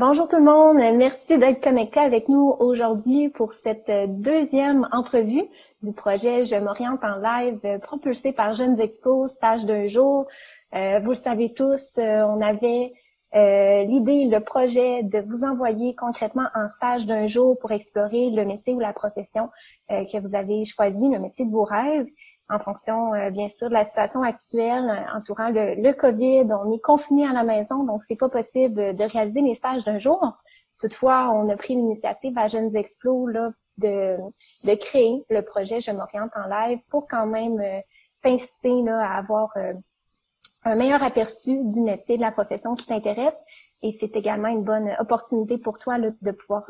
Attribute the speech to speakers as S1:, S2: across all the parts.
S1: Bonjour tout le monde, merci d'être connecté avec nous aujourd'hui pour cette deuxième entrevue du projet Je m'oriente en live propulsé par Jeunes Expo, stage d'un jour. Vous le savez tous, on avait l'idée, le projet de vous envoyer concrètement en stage d'un jour pour explorer le métier ou la profession que vous avez choisi, le métier de vos rêves, en fonction, bien sûr, de la situation actuelle entourant le COVID. On est confinés à la maison, donc c'est pas possible de réaliser les stages d'un jour. Toutefois, on a pris l'initiative à Jeunes Explo là, de créer le projet Je m'oriente en live pour quand même t'inciter là, à avoir un meilleur aperçu du métier, de la profession qui t'intéresse. Et c'est également une bonne opportunité pour toi là, de pouvoir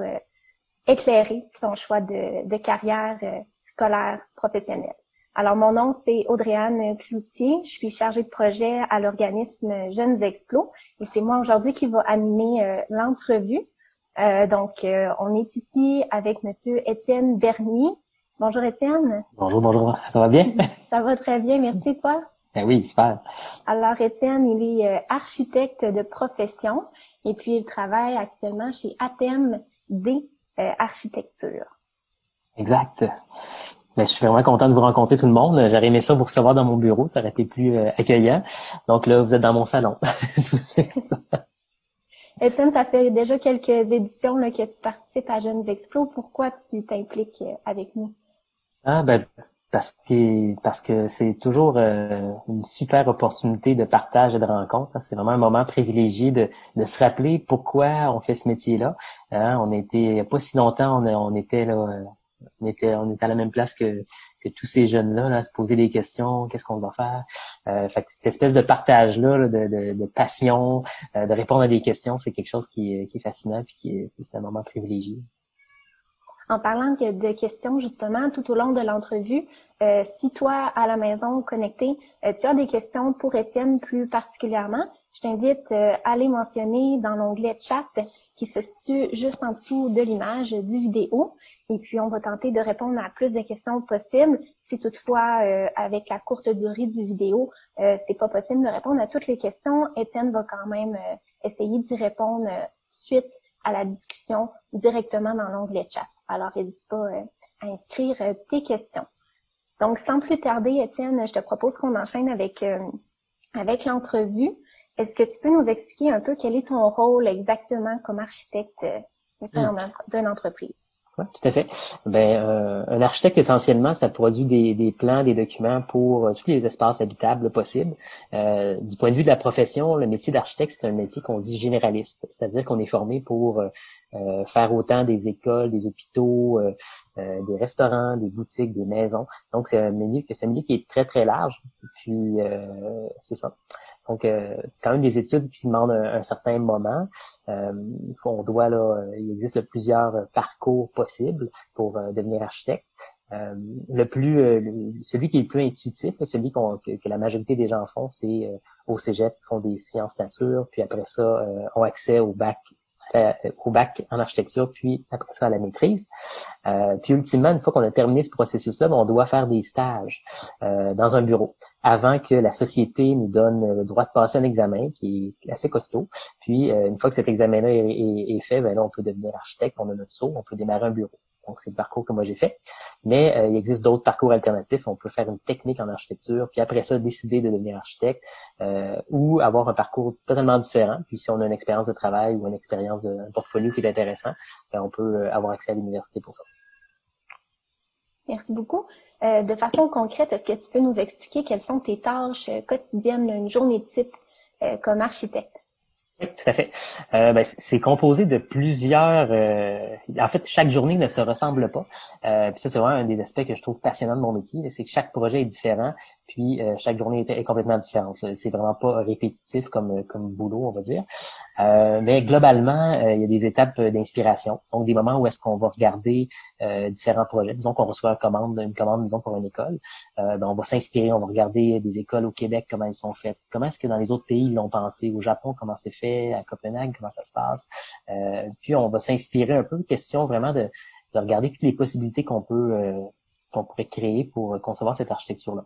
S1: éclairer ton choix de carrière scolaire professionnelle. Alors, mon nom, c'est Audrey-Anne Cloutier. Je suis chargée de projet à l'organisme Jeunes Explo. Et c'est moi aujourd'hui qui va animer l'entrevue. Donc, on est ici avec Monsieur Étienne Bernier. Bonjour, Étienne.
S2: Bonjour. Ça va bien?
S1: Ça va très bien, merci, toi.
S2: Ben oui, super.
S1: Alors, Étienne, il est architecte de profession et puis il travaille actuellement chez ATEM D Architecture.
S2: Exact. Ben, je suis vraiment content de vous rencontrer tout le monde. J'aurais aimé ça vous recevoir dans mon bureau, ça aurait été plus accueillant. Donc là, vous êtes dans mon salon.
S1: Étienne, ça fait déjà quelques éditions là, que tu participes à Jeunes Explo. Pourquoi tu t'impliques avec nous?
S2: Ah ben parce que c'est toujours une super opportunité de partage et de rencontre. C'est vraiment un moment privilégié de se rappeler pourquoi on fait ce métier-là. On était il y a pas si longtemps, on était là. On était à la même place que tous ces jeunes-là, là, à se poser des questions, qu'est-ce qu'on va faire. Fait que cette espèce de partage-là, là, de passion, de répondre à des questions, c'est quelque chose qui est fascinant puis c'est un moment privilégié.
S1: En parlant de questions, justement, tout au long de l'entrevue, si toi, à la maison, connecté, tu as des questions pour Étienne plus particulièrement, je t'invite à les mentionner dans l'onglet chat qui se situe juste en dessous de l'image du vidéo. Et puis, on va tenter de répondre à plus de questions possibles. Si toutefois, avec la courte durée du vidéo, c'est pas possible de répondre à toutes les questions, Étienne va quand même essayer d'y répondre suite à la discussion directement dans l'onglet chat. Alors, n'hésite pas à inscrire tes questions. Donc, sans plus tarder, Étienne, je te propose qu'on enchaîne avec l'entrevue. Est-ce que tu peux nous expliquer un peu quel est ton rôle exactement comme architecte d'une entreprise?
S2: Oui, tout à fait. Un architecte, essentiellement, ça produit des plans, des documents pour tous les espaces habitables possibles. Du point de vue de la profession, le métier d'architecte, c'est un métier qu'on dit généraliste, c'est-à-dire qu'on est formé pour faire autant des écoles, des hôpitaux, des restaurants, des boutiques, des maisons. Donc, c'est un milieu qui est très, très large. Puis, c'est ça. Donc, c'est quand même des études qui demandent un certain moment. Il existe plusieurs parcours possibles pour devenir architecte. Celui qui est le plus intuitif, celui que la majorité des gens font, c'est au cégep, font des sciences nature, puis après ça, ont accès au bac en architecture, puis après ça à la maîtrise. Puis ultimement, une fois qu'on a terminé ce processus-là, on doit faire des stages dans un bureau avant que la société nous donne le droit de passer un examen qui est assez costaud. Puis une fois que cet examen-là est fait, là, on peut devenir architecte, on a notre saut, on peut démarrer un bureau. Donc, c'est le parcours que moi j'ai fait. Mais il existe d'autres parcours alternatifs. On peut faire une technique en architecture, puis après ça, décider de devenir architecte ou avoir un parcours totalement différent. Puis si on a une expérience de travail ou une expérience un portfolio qui est intéressant, on peut avoir accès à l'université pour ça.
S1: Merci beaucoup. De façon concrète, est-ce que tu peux nous expliquer quelles sont tes tâches quotidiennes, une journée type comme architecte?
S2: Oui, tout à fait. C'est composé de plusieurs... en fait, chaque journée ne se ressemble pas. Puis ça, c'est vraiment un des aspects que je trouve passionnant de mon métier, c'est que chaque projet est différent, puis chaque journée est complètement différente. C'est vraiment pas répétitif comme boulot, on va dire. Mais globalement, il y a des étapes d'inspiration. Donc, des moments où est-ce qu'on va regarder différents projets. Disons qu'on reçoit une commande, disons, pour une école. On va s'inspirer, on va regarder des écoles au Québec, comment elles sont faites. Comment est-ce que dans les autres pays, ils l'ont pensé. Au Japon, comment c'est fait. À Copenhague, comment ça se passe. Puis, on va s'inspirer un peu. Question vraiment de regarder toutes les possibilités qu'on pourrait créer pour concevoir cette architecture-là.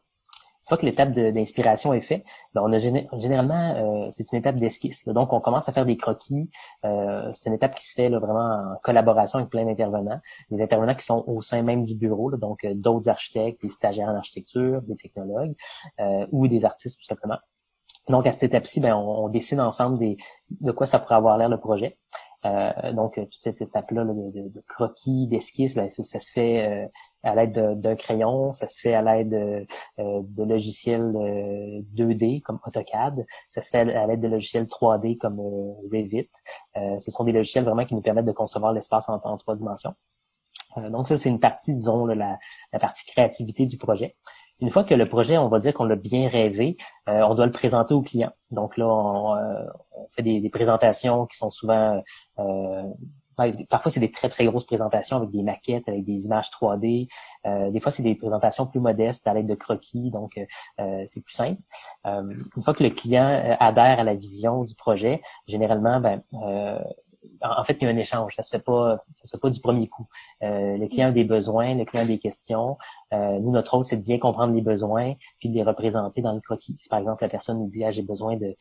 S2: fois que l'étape d'inspiration est faite, ben on a généralement, c'est une étape d'esquisse. Donc, on commence à faire des croquis. C'est une étape qui se fait là, vraiment en collaboration avec plein d'intervenants. Des intervenants qui sont au sein même du bureau, là, donc d'autres architectes, des stagiaires en architecture, des technologues ou des artistes tout simplement. Donc, à cette étape-ci, ben, on dessine ensemble de quoi ça pourrait avoir l'air le projet. Donc, toute cette étape-là de croquis, d'esquisse, ben, ça se fait à l'aide d'un crayon, ça se fait à l'aide de logiciels 2D comme AutoCAD, ça se fait à l'aide de logiciels 3D comme Revit. Ce sont des logiciels vraiment qui nous permettent de concevoir l'espace en 3 dimensions. Donc, ça, c'est une partie, disons, la partie créativité du projet. Une fois que le projet, on va dire qu'on l'a bien rêvé, on doit le présenter au client. Donc là, on fait des présentations qui sont souvent... parfois, c'est des très, très grosses présentations avec des maquettes, avec des images 3D. Des fois, c'est des présentations plus modestes à l'aide de croquis, donc c'est plus simple. Une fois que le client adhère à la vision du projet, généralement, en fait, il y a un échange. Ça se fait pas du premier coup. Le client a des besoins, le client a des questions. Nous, notre rôle, c'est de bien comprendre les besoins puis de les représenter dans le croquis. Si par exemple la personne nous dit j'ai besoin de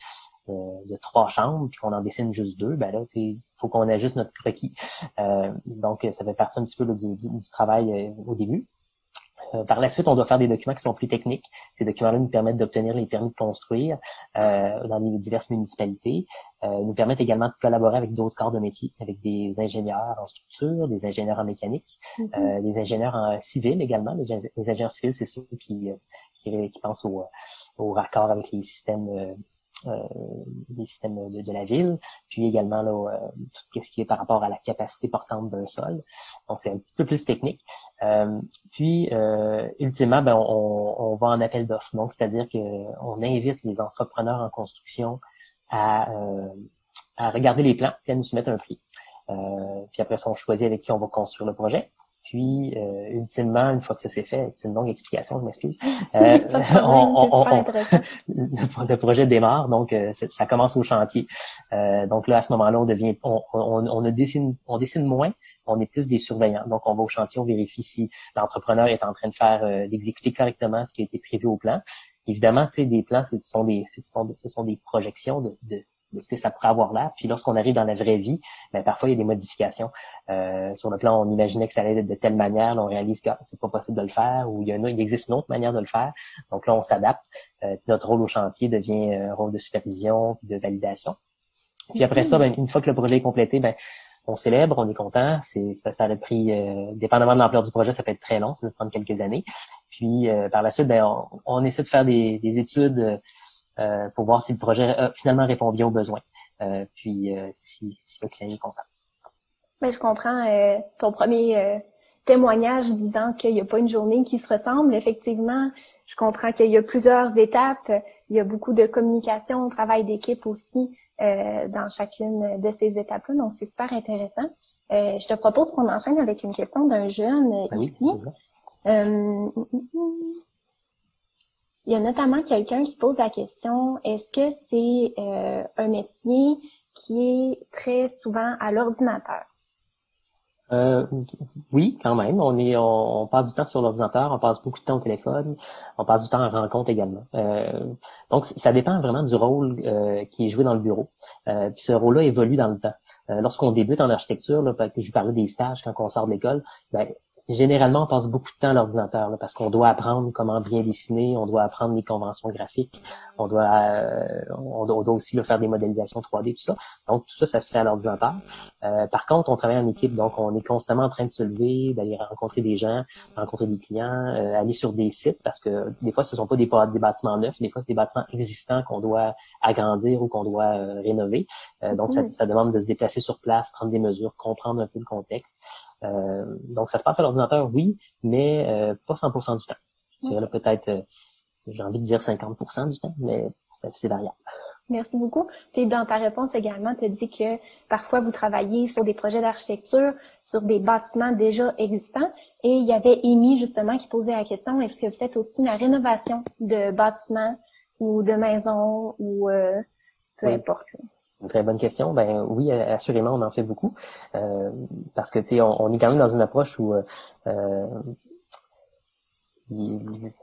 S2: 3 chambres puis qu'on en dessine juste 2, ben là, il faut qu'on ajuste notre croquis. Donc, ça fait partie un petit peu du travail au début. Par la suite, on doit faire des documents qui sont plus techniques. Ces documents-là nous permettent d'obtenir les permis de construire dans les diverses municipalités. Nous permettent également de collaborer avec d'autres corps de métier, avec des ingénieurs en structure, des ingénieurs en mécanique, des ingénieurs en civil également. Les ingénieurs civils, c'est ceux qui pensent au raccord avec les systèmes de la ville, puis également là, tout ce qui est par rapport à la capacité portante d'un sol. Donc, c'est un petit peu plus technique. Puis, ultimement, on va en appel d'offres. Donc, c'est-à-dire que on invite les entrepreneurs en construction à regarder les plans et à nous soumettre un prix. Puis après ça, on choisit avec qui on va construire le projet. Puis, ultimement, une fois que ça s'est fait, c'est une longue explication, je m'excuse. Le projet démarre, donc ça commence au chantier. Donc là, à ce moment-là, on dessine moins, on est plus des surveillants. Donc, on va au chantier, on vérifie si l'entrepreneur est en train de d'exécuter correctement ce qui a été prévu au plan. Évidemment, tu sais, des plans, ce sont des projections de ce que ça pourrait avoir l'air. Puis lorsqu'on arrive dans la vraie vie, parfois il y a des modifications. Sur le plan, on imaginait que ça allait être de telle manière, là, on réalise que c'est pas possible de le faire, ou il existe une autre manière de le faire. Donc là, on s'adapte. Notre rôle au chantier devient un rôle de supervision, de validation. Puis après ça, une fois que le projet est complété, on célèbre, on est content. Ça a pris, dépendamment de l'ampleur du projet, ça peut être très long, ça peut prendre quelques années. Puis par la suite, on essaie de faire des études pour voir si le projet finalement répond bien aux besoins. Puis si le client est content.
S1: Je comprends ton premier témoignage disant qu'il n'y a pas une journée qui se ressemble. Effectivement, je comprends qu'il y a plusieurs étapes. Il y a beaucoup de communication, travail d'équipe aussi dans chacune de ces étapes-là. Donc, c'est super intéressant. Je te propose qu'on enchaîne avec une question d'un jeune ici. Il y a notamment quelqu'un qui pose la question, est-ce que c'est un métier qui est très souvent à l'ordinateur?
S2: Oui, quand même. On passe du temps sur l'ordinateur, on passe beaucoup de temps au téléphone, on passe du temps en rencontre également. Donc, ça dépend vraiment du rôle qui est joué dans le bureau. Puis ce rôle-là évolue dans le temps. Lorsqu'on débute en architecture, là, je parlais des stages quand on sort de l'école, généralement, on passe beaucoup de temps à l'ordinateur là, parce qu'on doit apprendre comment bien dessiner, on doit apprendre les conventions graphiques, on doit aussi faire des modélisations 3D, tout ça. Donc, tout ça, ça se fait à l'ordinateur. Par contre, on travaille en équipe, donc on est constamment en train de se lever, d'aller rencontrer des gens, rencontrer des clients, aller sur des sites, parce que des fois, ce ne sont pas des bâtiments neufs, des fois, c'est des bâtiments existants qu'on doit agrandir ou qu'on doit rénover. Donc, ça demande de se déplacer sur place, prendre des mesures, comprendre un peu le contexte. Donc, ça se passe à l'ordinateur, oui, mais pas 100% du temps. Je dirais peut-être, j'ai envie de dire 50% du temps, mais c'est variable.
S1: Merci beaucoup. Puis dans ta réponse également, tu as dit que parfois vous travaillez sur des projets d'architecture, sur des bâtiments déjà existants. Et il y avait Amy justement qui posait la question, est-ce que vous faites aussi la rénovation de bâtiments ou de maisons ou peu importe.
S2: Une très bonne question. Oui, assurément, on en fait beaucoup. Parce que tu sais, on est quand même dans une approche où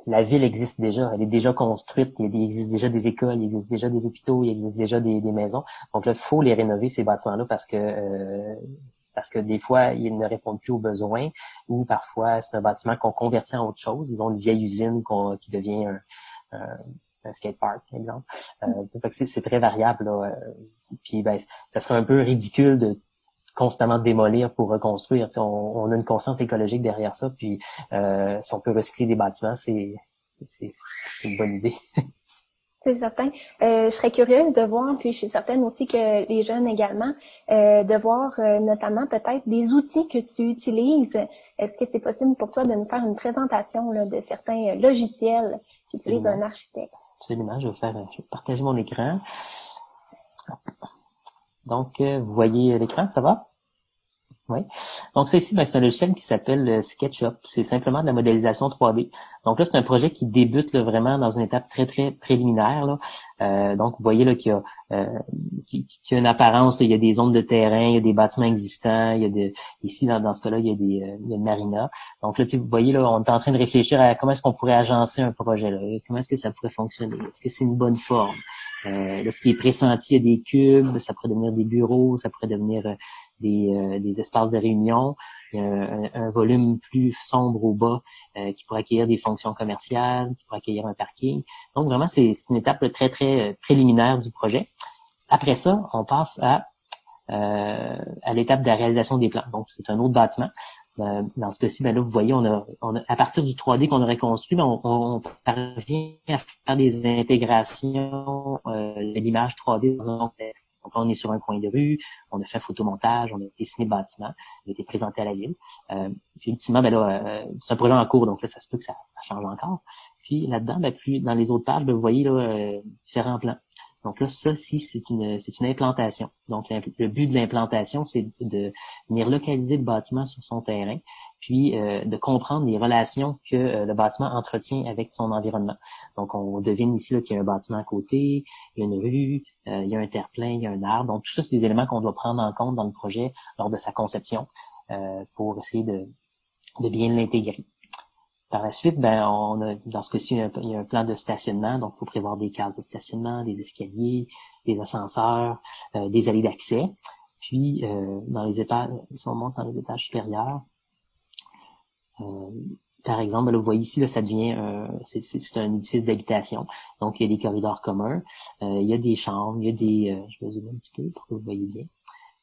S2: la ville existe déjà, elle est déjà construite, il existe déjà des écoles, il existe déjà des hôpitaux, il existe déjà des maisons. Donc là, il faut les rénover, ces bâtiments-là, parce que des fois, ils ne répondent plus aux besoins, ou parfois, c'est un bâtiment qu'on convertit en autre chose. Ils ont une vieille usine qui devient un skatepark, par exemple. Fait que c'est très variable, là. Puis ben, ça serait un peu ridicule de constamment démolir pour reconstruire. On a une conscience écologique derrière ça, puis si on peut recycler des bâtiments, c'est une bonne idée.
S1: C'est certain. Je serais curieuse de voir, puis je suis certaine aussi que les jeunes également, de voir notamment peut-être des outils que tu utilises. Est-ce que c'est possible pour toi de nous faire une présentation là, de certains logiciels qu'utilise un architecte?
S2: Absolument. Je vais partager mon écran. Donc, vous voyez l'écran, ça va? Oui. Donc, ça ici, c'est un logiciel qui s'appelle SketchUp. C'est simplement de la modélisation 3D. Donc là, c'est un projet qui débute là, vraiment dans une étape très, très préliminaire. Là. Donc, vous voyez là qu'il y a une apparence, là, il y a des zones de terrain, il y a des bâtiments existants, ici, dans ce cas-là, il y a une marina. Donc là, vous voyez, là, on est en train de réfléchir à comment est-ce qu'on pourrait agencer un projet là. Comment est-ce que ça pourrait fonctionner? Est-ce que c'est une bonne forme? Là, ce qui est pressenti, il y a des cubes, ça pourrait devenir des bureaux, ça pourrait devenir des espaces de réunion, un volume plus sombre au bas qui pourrait accueillir des fonctions commerciales, qui pourrait accueillir un parking. Donc vraiment, c'est une étape très, très préliminaire du projet. Après ça, on passe à l'étape de la réalisation des plans. Donc, c'est un autre bâtiment. Dans ce cas-ci, là, vous voyez, on a à partir du 3D qu'on aurait construit, on parvient à faire des intégrations de l'image 3D dans un contexte. Donc là, on est sur un coin de rue, on a fait un photomontage, on a dessiné le bâtiment, il a été présenté à la ville. Puis ultimement, c'est un projet en cours, donc là, ça se peut que ça change encore. Puis là-dedans, plus dans les autres pages, vous voyez là différents plans. Donc là, ça, c'est une implantation. Donc, le but de l'implantation, c'est de venir localiser le bâtiment sur son terrain, puis de comprendre les relations que le bâtiment entretient avec son environnement. Donc, on devine ici là, qu'il y a un bâtiment à côté, il y a une rue, il y a un terre-plein, il y a un arbre. Donc, tout ça, c'est des éléments qu'on doit prendre en compte dans le projet lors de sa conception pour essayer de bien l'intégrer. Par la suite, dans ce cas-ci, il y a un plan de stationnement, donc il faut prévoir des cases de stationnement, des escaliers, des ascenseurs, des allées d'accès. Puis, dans les étages, si on monte dans les étages supérieurs, par exemple, là, vous voyez ici, là, ça devient, c'est un édifice d'habitation. Donc, il y a des corridors communs, il y a des chambres, il y a je vais zoomer un petit peu pour que vous voyez bien.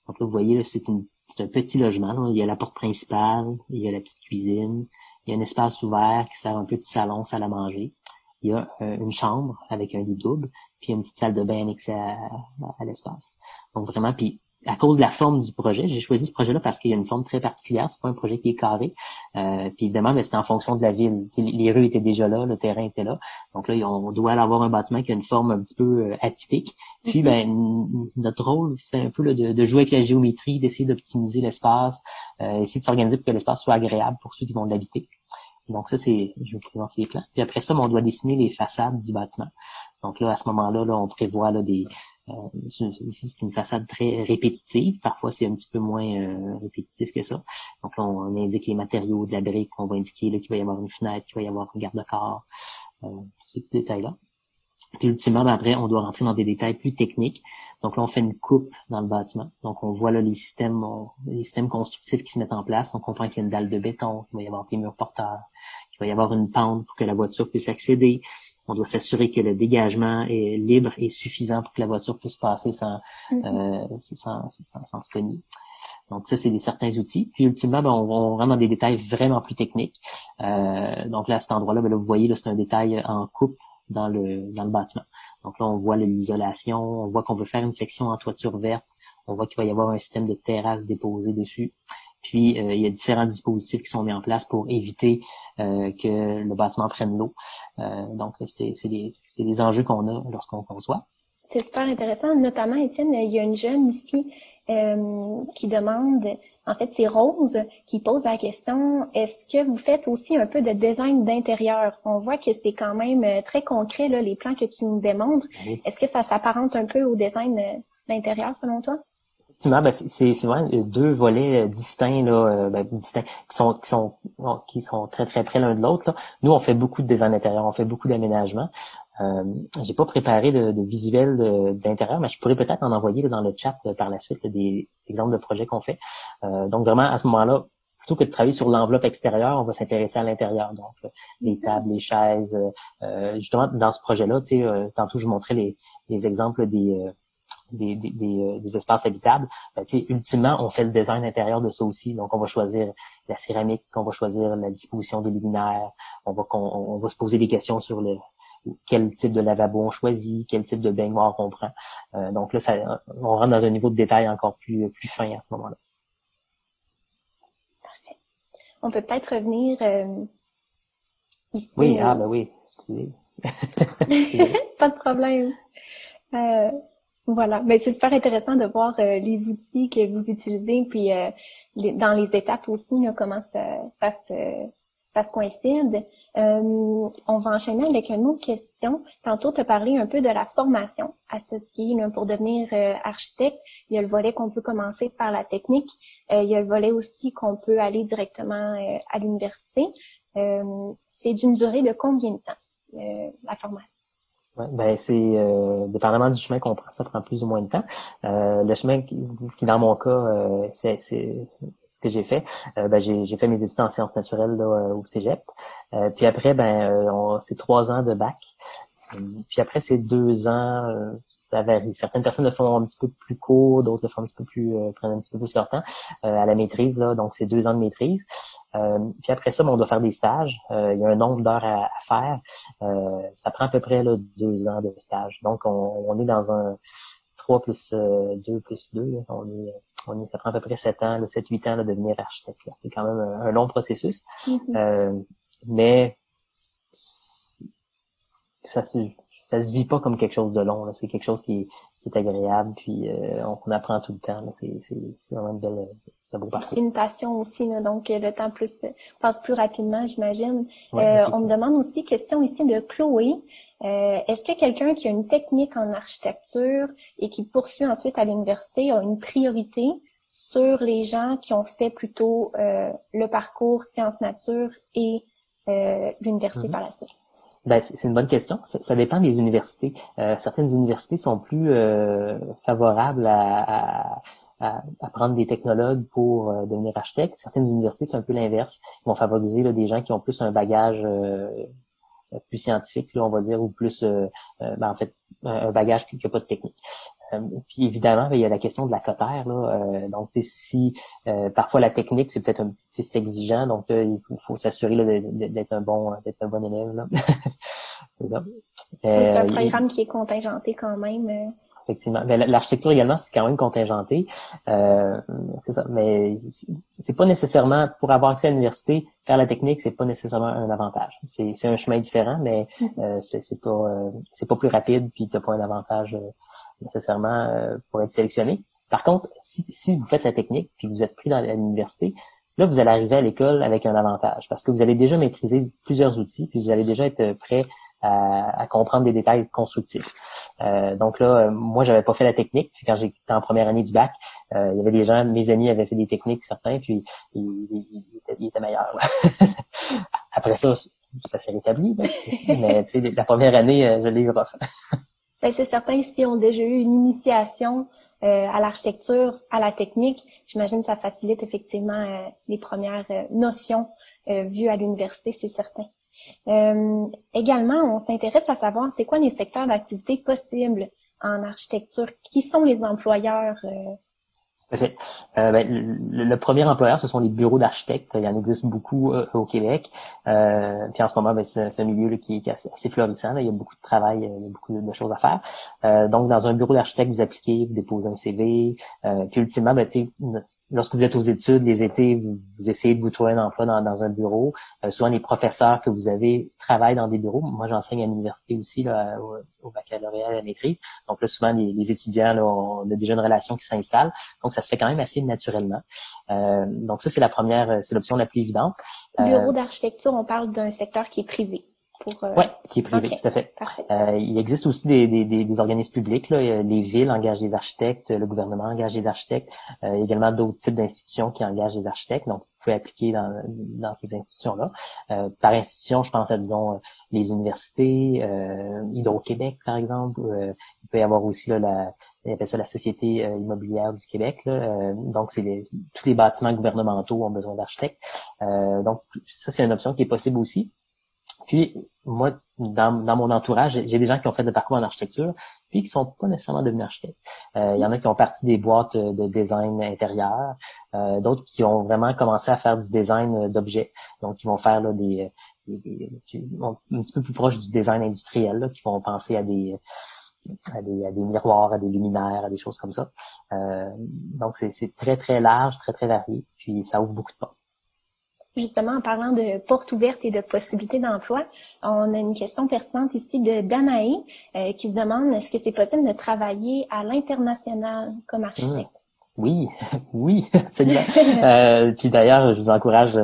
S2: Donc là, vous voyez, là, c'est un petit logement. Là. Il y a la porte principale, il y a la petite cuisine, il y a un espace ouvert qui sert un peu de salon, salle à manger. Il y a une chambre avec un lit double, puis une petite salle de bain annexée à l'espace. Donc vraiment, puis à cause de la forme du projet, j'ai choisi ce projet-là parce qu'il y a une forme très particulière. C'est pas un projet qui est carré. Puis évidemment, c'est en fonction de la ville. Les rues étaient déjà là, le terrain était là. Donc là, on doit avoir un bâtiment qui a une forme un petit peu atypique. Puis notre rôle, c'est un peu là, de jouer avec la géométrie, d'essayer d'optimiser l'espace, essayer de s'organiser pour que l'espace soit agréable pour ceux qui vont l'habiter. Donc ça, je vous présente les plans. Puis après ça, on doit dessiner les façades du bâtiment. Donc là, à ce moment-là, on prévoit là, ici, c'est une façade très répétitive. Parfois, c'est un petit peu moins répétitif que ça. Donc là, on indique les matériaux de la brique. On va indiquer là, qu'il va y avoir une fenêtre, qu'il va y avoir un garde-corps, tous ces petits détails-là. Puis ultimement, après, on doit rentrer dans des détails plus techniques. Donc là, on fait une coupe dans le bâtiment. Donc on voit là les systèmes constructifs qui se mettent en place. On comprend qu'il y a une dalle de béton, qu'il va y avoir des murs porteurs, qu'il va y avoir une pente pour que la voiture puisse accéder. On doit s'assurer que le dégagement est libre et suffisant pour que la voiture puisse passer sans se cogner. Donc ça, c'est certains outils. Puis ultimement, on rentre dans des détails vraiment plus techniques. Donc là, à cet endroit-là, là, vous voyez, là, c'est un détail en coupe dans le bâtiment. Donc là, on voit l'isolation, on voit qu'on veut faire une section en toiture verte, on voit qu'il va y avoir un système de terrasse déposé dessus. Puis, il y a différents dispositifs qui sont mis en place pour éviter que le bâtiment prenne l'eau. Donc, c'est des enjeux qu'on a lorsqu'on conçoit.
S1: C'est super intéressant. Notamment, Étienne, il y a une jeune ici qui demande, en fait, c'est Rose qui pose la question, est-ce que vous faites aussi un peu de design d'intérieur? On voit que c'est quand même très concret, là, les plans que tu nous démontres.
S2: Oui.
S1: Est-ce que ça s'apparente un peu au design d'intérieur, selon toi?
S2: Effectivement, ben c'est vraiment deux volets distincts là, distincts qui sont très très près l'un de l'autre là. Nous, on fait beaucoup de design intérieur, on fait beaucoup d'aménagement. J'ai pas préparé de visuel d'intérieur, mais je pourrais peut-être en envoyer là, dans le chat par la suite là, des exemples de projets qu'on fait. Donc vraiment à ce moment-là, plutôt que de travailler sur l'enveloppe extérieure, on va s'intéresser à l'intérieur. Donc les tables, les chaises. Justement dans ce projet-là, tu sais, tantôt je vous montrais les exemples des espaces habitables. Ultimement, on fait le design intérieur de ça aussi. Donc, on va choisir la céramique, on va choisir la disposition des luminaires, on va se poser des questions sur quel type de lavabo on choisit, quel type de baignoire on prend. Donc là, on rentre dans un niveau de détail encore plus fin à ce moment-là.
S1: Parfait. On peut peut-être revenir ici.
S2: Oui, ben oui, excusez.
S1: Pas de problème. Voilà, c'est super intéressant de voir les outils que vous utilisez, puis dans les étapes aussi, là, comment ça se coïncide. On va enchaîner avec une autre question. Tantôt, tu as parlé un peu de la formation associée là, pour devenir architecte. Il y a le volet qu'on peut commencer par la technique. Il y a le volet aussi qu'on peut aller directement à l'université. C'est d'une durée de combien de temps, la formation?
S2: Ouais, c'est dépendamment du chemin qu'on prend, ça prend plus ou moins de temps. Le chemin qui dans mon cas, c'est ce que j'ai fait. J'ai fait mes études en sciences naturelles là, au Cégep. Puis après, c'est 3 ans de bac. Puis après, c'est 2 ans, ça varie. Certaines personnes le font un petit peu plus court, d'autres le font un petit peu plus, prennent un petit peu plus leur temps à la maîtrise, là, donc c'est 2 ans de maîtrise. Puis après ça, on doit faire des stages. Il y a un nombre d'heures à faire. Ça prend à peu près là, 2 ans de stage. Donc, on est dans un 3 plus 2 plus 2. Là. Ça prend à peu près 7 ans, 7-8 ans là, de devenir architecte. Là. C'est quand même un long processus. Mm-hmm. Mais ça se vit pas comme quelque chose de long. Là. C'est quelque chose qui est agréable, puis on apprend tout le temps. Là. C'est vraiment c'est un beau parcours.
S1: C'est une passion aussi, là, donc le temps passe plus rapidement, j'imagine. Ouais, on me demande aussi, question ici de Chloé, est-ce que quelqu'un qui a une technique en architecture et qui poursuit ensuite à l'université a une priorité sur les gens qui ont fait plutôt le parcours sciences nature et l'université par la suite?
S2: C'est une bonne question. Ça dépend des universités. Certaines universités sont plus favorables à prendre des technologues pour devenir architecte. Certaines universités, c'est un peu l'inverse. Ils vont favoriser là, des gens qui ont plus un bagage plus scientifique, là, on va dire, ou plus en fait un bagage qui n'a pas de technique. Puis évidemment, il y a la question de la cotère là. Donc si parfois la technique c'est peut-être c'est exigeant, donc il faut s'assurer là, d'être un bon élève là.
S1: C'est un programme qui est contingenté quand même.
S2: Effectivement, mais l'architecture également c'est quand même contingenté. C'est ça, mais c'est pas nécessairement pour avoir accès à l'université faire la technique, c'est pas nécessairement un avantage. C'est un chemin différent, mais c'est pas plus rapide puis t'as pas un avantage nécessairement pour être sélectionné. Par contre, si vous faites la technique puis que vous êtes pris à l'université, là vous allez arriver à l'école avec un avantage parce que vous allez déjà maîtriser plusieurs outils puis vous allez déjà être prêt à comprendre des détails constructifs. Donc là, moi, j'avais pas fait la technique. Puis quand j'étais en première année du bac, il y avait des gens, mes amis avaient fait des techniques certains, puis ils étaient meilleurs. Après ça s'est rétabli. Mais tu sais, la première année, je l'ai eu rough.
S1: C'est certain, si on a déjà eu une initiation à l'architecture, à la technique, j'imagine que ça facilite effectivement les premières notions vues à l'université, c'est certain. Également, on s'intéresse à savoir c'est quoi les secteurs d'activité possibles en architecture, qui sont les employeurs.
S2: Tout à fait. Le premier employeur, ce sont les bureaux d'architectes. Il y en existe beaucoup au Québec. Puis en ce moment, c'est un milieu là, qui est assez florissant. Là. Il y a beaucoup de travail, il y a beaucoup de choses à faire. Donc, dans un bureau d'architecte, vous appliquez, vous déposez un CV. Puis ultimement, lorsque vous êtes aux études, les étés, vous essayez de vous trouver un emploi dans un bureau. Souvent, les professeurs que vous avez travaillent dans des bureaux. Moi, j'enseigne à l'université aussi, là, au baccalauréat à la maîtrise. Donc là, souvent, les étudiants, là, on a déjà une relation qui s'installe. Donc, ça se fait quand même assez naturellement. Donc ça, c'est l'option la plus évidente.
S1: Bureau d'architecture, on parle d'un secteur qui est privé. pour...
S2: Oui, qui est privé,
S1: OK,
S2: tout à fait.
S1: parfait.
S2: Il existe aussi des organismes publics, là. Les villes engagent des architectes, le gouvernement engage des architectes. Il y a également d'autres types d'institutions qui engagent des architectes. Donc, vous pouvez appliquer dans ces institutions-là. Par institution, je pense à, disons, les universités, Hydro-Québec, par exemple. Il peut y avoir aussi là, on appelle ça la Société immobilière du Québec. Là. Donc, tous les bâtiments gouvernementaux ont besoin d'architectes. Donc, ça, c'est une option qui est possible aussi. Puis, moi, dans mon entourage, j'ai des gens qui ont fait des parcours en architecture, puis qui sont pas nécessairement devenus architectes. Il y en a qui ont parti des boîtes de design intérieur, d'autres qui ont vraiment commencé à faire du design d'objets. Donc, ils vont faire là, un petit peu plus proche du design industriel, là, qui vont penser à des miroirs, à des luminaires, à des choses comme ça. Donc, c'est très, très large, très, très varié, puis ça ouvre beaucoup de portes.
S1: Justement, en parlant de portes ouvertes et de possibilités d'emploi, on a une question pertinente ici de Danae qui se demande est-ce que c'est possible de travailler à l'international comme architecte?
S2: Oui, oui, absolument. Puis d'ailleurs, j'encourage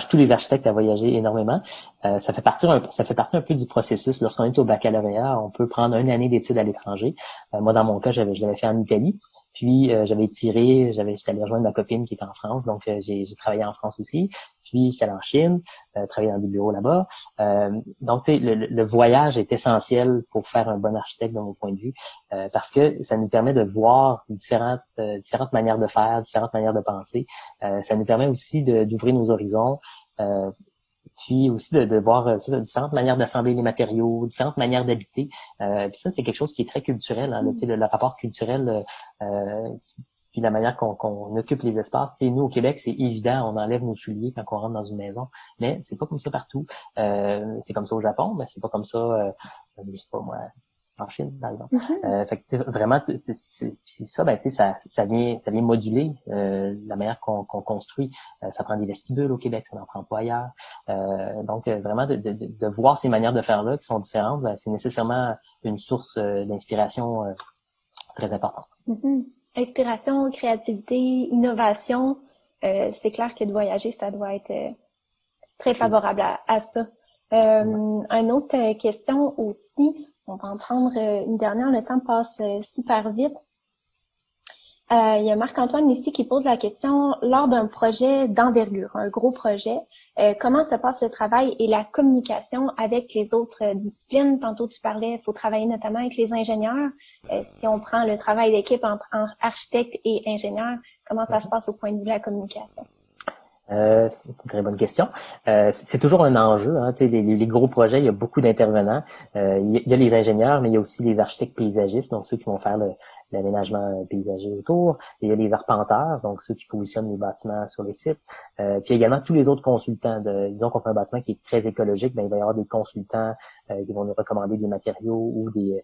S2: tous les architectes à voyager énormément. Ça fait partie un peu du processus. Lorsqu'on est au baccalauréat, on peut prendre une année d'études à l'étranger. Moi, dans mon cas, je l'avais fait en Italie. Puis j'étais allé rejoindre ma copine qui était en France, donc j'ai travaillé en France aussi. Puis j'étais allé en Chine, travailler dans des bureaux là-bas. Donc tu sais, le voyage est essentiel pour faire un bon architecte de mon point de vue, parce que ça nous permet de voir différentes manières de faire, différentes manières de penser. Ça nous permet aussi d'ouvrir nos horizons. Puis aussi de voir différentes manières d'assembler les matériaux, différentes manières d'habiter. Puis ça, c'est quelque chose qui est très culturel, hein, le rapport culturel, puis la manière qu'on occupe les espaces. Nous, au Québec, c'est évident, on enlève nos souliers quand on rentre dans une maison, mais c'est pas comme ça partout. C'est comme ça au Japon, mais c'est pas comme ça, je sais pas moi, en Chine, par exemple. Fait que vraiment, c'est ça, ben tu sais, ça vient moduler la manière qu'on construit. Ça prend des vestibules au Québec, ça n'en prend pas ailleurs. Donc vraiment de voir ces manières de faire là qui sont différentes, ben, c'est nécessairement une source d'inspiration très importante.
S1: Inspiration, créativité, innovation, c'est clair que de voyager, ça doit être très favorable à ça. Une autre question aussi, on va en prendre une dernière, le temps passe super vite. Il y a Marc-Antoine ici qui pose la question, lors d'un projet d'envergure, un gros projet, comment se passe le travail et la communication avec les autres disciplines? Tantôt, tu parlais, il faut travailler notamment avec les ingénieurs. Si on prend le travail d'équipe entre architecte et ingénieur, comment ça se passe au point de vue de la communication?
S2: C'est une très bonne question. C'est toujours un enjeu. Hein, les gros projets, il y a beaucoup d'intervenants. Il y a les ingénieurs, mais il y a aussi les architectes paysagistes, donc ceux qui vont faire l'aménagement paysager autour. Il y a les arpenteurs, donc ceux qui positionnent les bâtiments sur les sites. Puis également tous les autres consultants. Disons qu'on fait un bâtiment qui est très écologique, ben il va y avoir des consultants qui vont nous recommander des matériaux ou des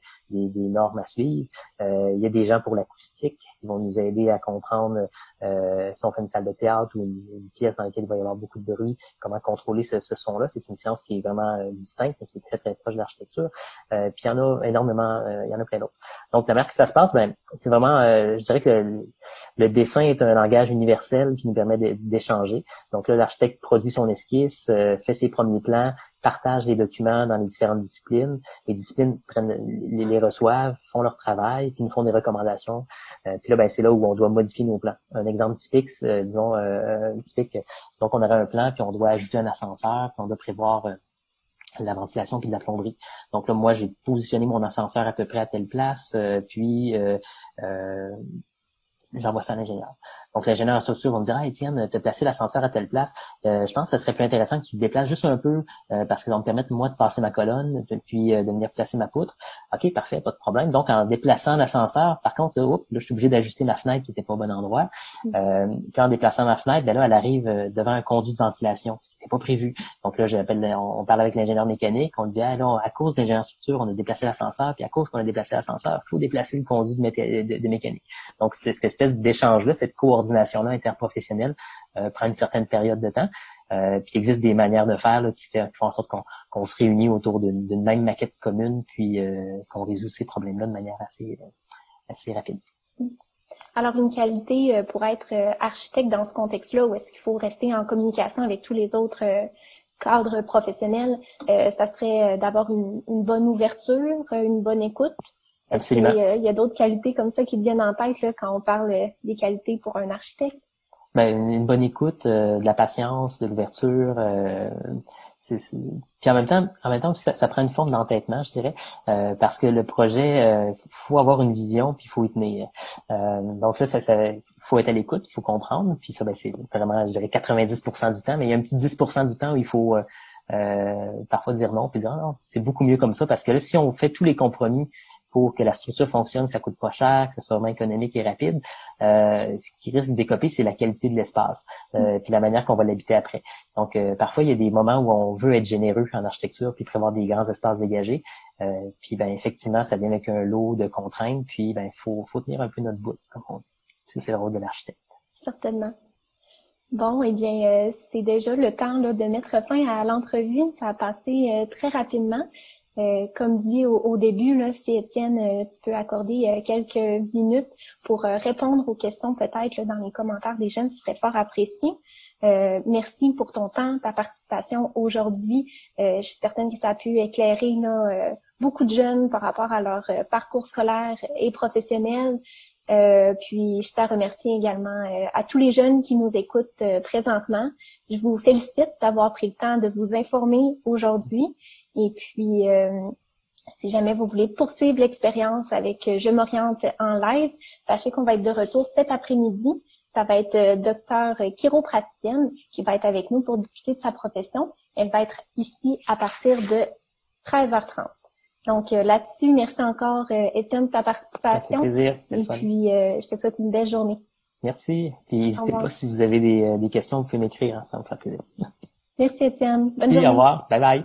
S2: normes à suivre. Il y a des gens pour l'acoustique qui vont nous aider à comprendre si on fait une salle de théâtre ou une pièce dans laquelle il va y avoir beaucoup de bruit, comment contrôler ce son-là. C'est une science qui est vraiment distincte, mais qui est très, très proche de l'architecture. Puis il y en a énormément, il y en a plein d'autres. Donc, la manière que ça se passe, ben, c'est vraiment, je dirais que le dessin est un langage universel qui nous permet d'échanger. Donc là, l'architecte produit son esquisse, fait ses premiers plans, partage les documents dans les différentes disciplines. Les disciplines les reçoivent, font leur travail, puis nous font des recommandations. Puis là, ben, c'est là où on doit modifier nos plans. Un exemple typique, typique. Donc, on aurait un plan, puis on doit ajouter un ascenseur, puis on doit prévoir la ventilation puis de la plomberie. Donc là, moi, j'ai positionné mon ascenseur à peu près à telle place, puis j'envoie ça à l'ingénieur. Donc, l'ingénieur en structure va me dire « Ah, Étienne, tu as placé l'ascenseur à telle place. Je pense que ça serait plus intéressant que tu te déplaces juste un peu parce que ça va me permettre, moi, de passer ma colonne puis de venir placer ma poutre. » OK, parfait, pas de problème. Donc, en déplaçant l'ascenseur, par contre, là, je suis obligé d'ajuster ma fenêtre qui était pas au bon endroit. Puis en déplaçant ma fenêtre, ben là, elle arrive devant un conduit de ventilation, ce qui n'était pas prévu. Donc là, on parle avec l'ingénieur mécanique, on dit « Ah, là, à cause de l'ingénieur structure, on a déplacé l'ascenseur, puis à cause qu'on a déplacé l'ascenseur, il faut déplacer le conduit de mécanique. » Donc, cette espèce d'échange-là, cette coordination-là interprofessionnelle prend une certaine période de temps. Puis il existe des manières de faire là, qui font en sorte qu'on se réunit autour d'une même maquette commune, puis qu'on résout ces problèmes-là de manière assez rapide.
S1: Alors, une qualité pour être architecte dans ce contexte-là, où est-ce qu'il faut rester en communication avec tous les autres cadre professionnel, ça serait d'avoir une bonne ouverture, une bonne écoute.
S2: Absolument.
S1: Il y a d'autres qualités comme ça qui te viennent en tête là, quand on parle des qualités pour un architecte?
S2: Ben, une bonne écoute, de la patience, de l'ouverture, puis en même temps ça prend une forme d'entêtement, je dirais, parce que le projet, faut avoir une vision puis il faut y tenir. Donc là, ça faut être à l'écoute, il faut comprendre, puis ça, ben c'est vraiment, je dirais 90% du temps, mais il y a un petit 10% du temps où il faut parfois dire non, puis dire non, c'est beaucoup mieux comme ça, parce que là, si on fait tous les compromis pour que la structure fonctionne, que ça coûte pas cher, que ça soit vraiment économique et rapide. Ce qui risque de décoper, c'est la qualité de l'espace, puis la manière qu'on va l'habiter après. Donc, parfois, il y a des moments où on veut être généreux en architecture, puis prévoir des grands espaces dégagés. Puis, ben, effectivement, ça vient avec un lot de contraintes, puis, ben, faut tenir un peu notre bout, comme on dit. Ça, c'est le rôle de l'architecte.
S1: Certainement. Bon, eh bien, c'est déjà le temps là, de mettre fin à l'entrevue. Ça a passé très rapidement. Comme dit au début, là, si Étienne, tu peux accorder quelques minutes pour répondre aux questions peut-être là, dans les commentaires des jeunes, ce serait fort apprécié. Merci pour ton temps, ta participation aujourd'hui. Je suis certaine que ça a pu éclairer là, beaucoup de jeunes par rapport à leur parcours scolaire et professionnel. Puis je tiens à remercier également à tous les jeunes qui nous écoutent présentement. Je vous félicite d'avoir pris le temps de vous informer aujourd'hui. Et puis, si jamais vous voulez poursuivre l'expérience avec Je m'oriente en live, sachez qu'on va être de retour cet après-midi. Ça va être docteur chiropraticienne qui va être avec nous pour discuter de sa profession. Elle va être ici à partir de 13h30. Donc là-dessus, merci encore Étienne de ta participation.
S2: Ça fait plaisir.
S1: Et puis, je te souhaite une belle journée.
S2: Merci. Puis n'hésitez pas si vous avez des questions, vous pouvez m'écrire, ça me fera plaisir.
S1: Merci Étienne. Bonne journée.
S2: Au revoir. Bye bye.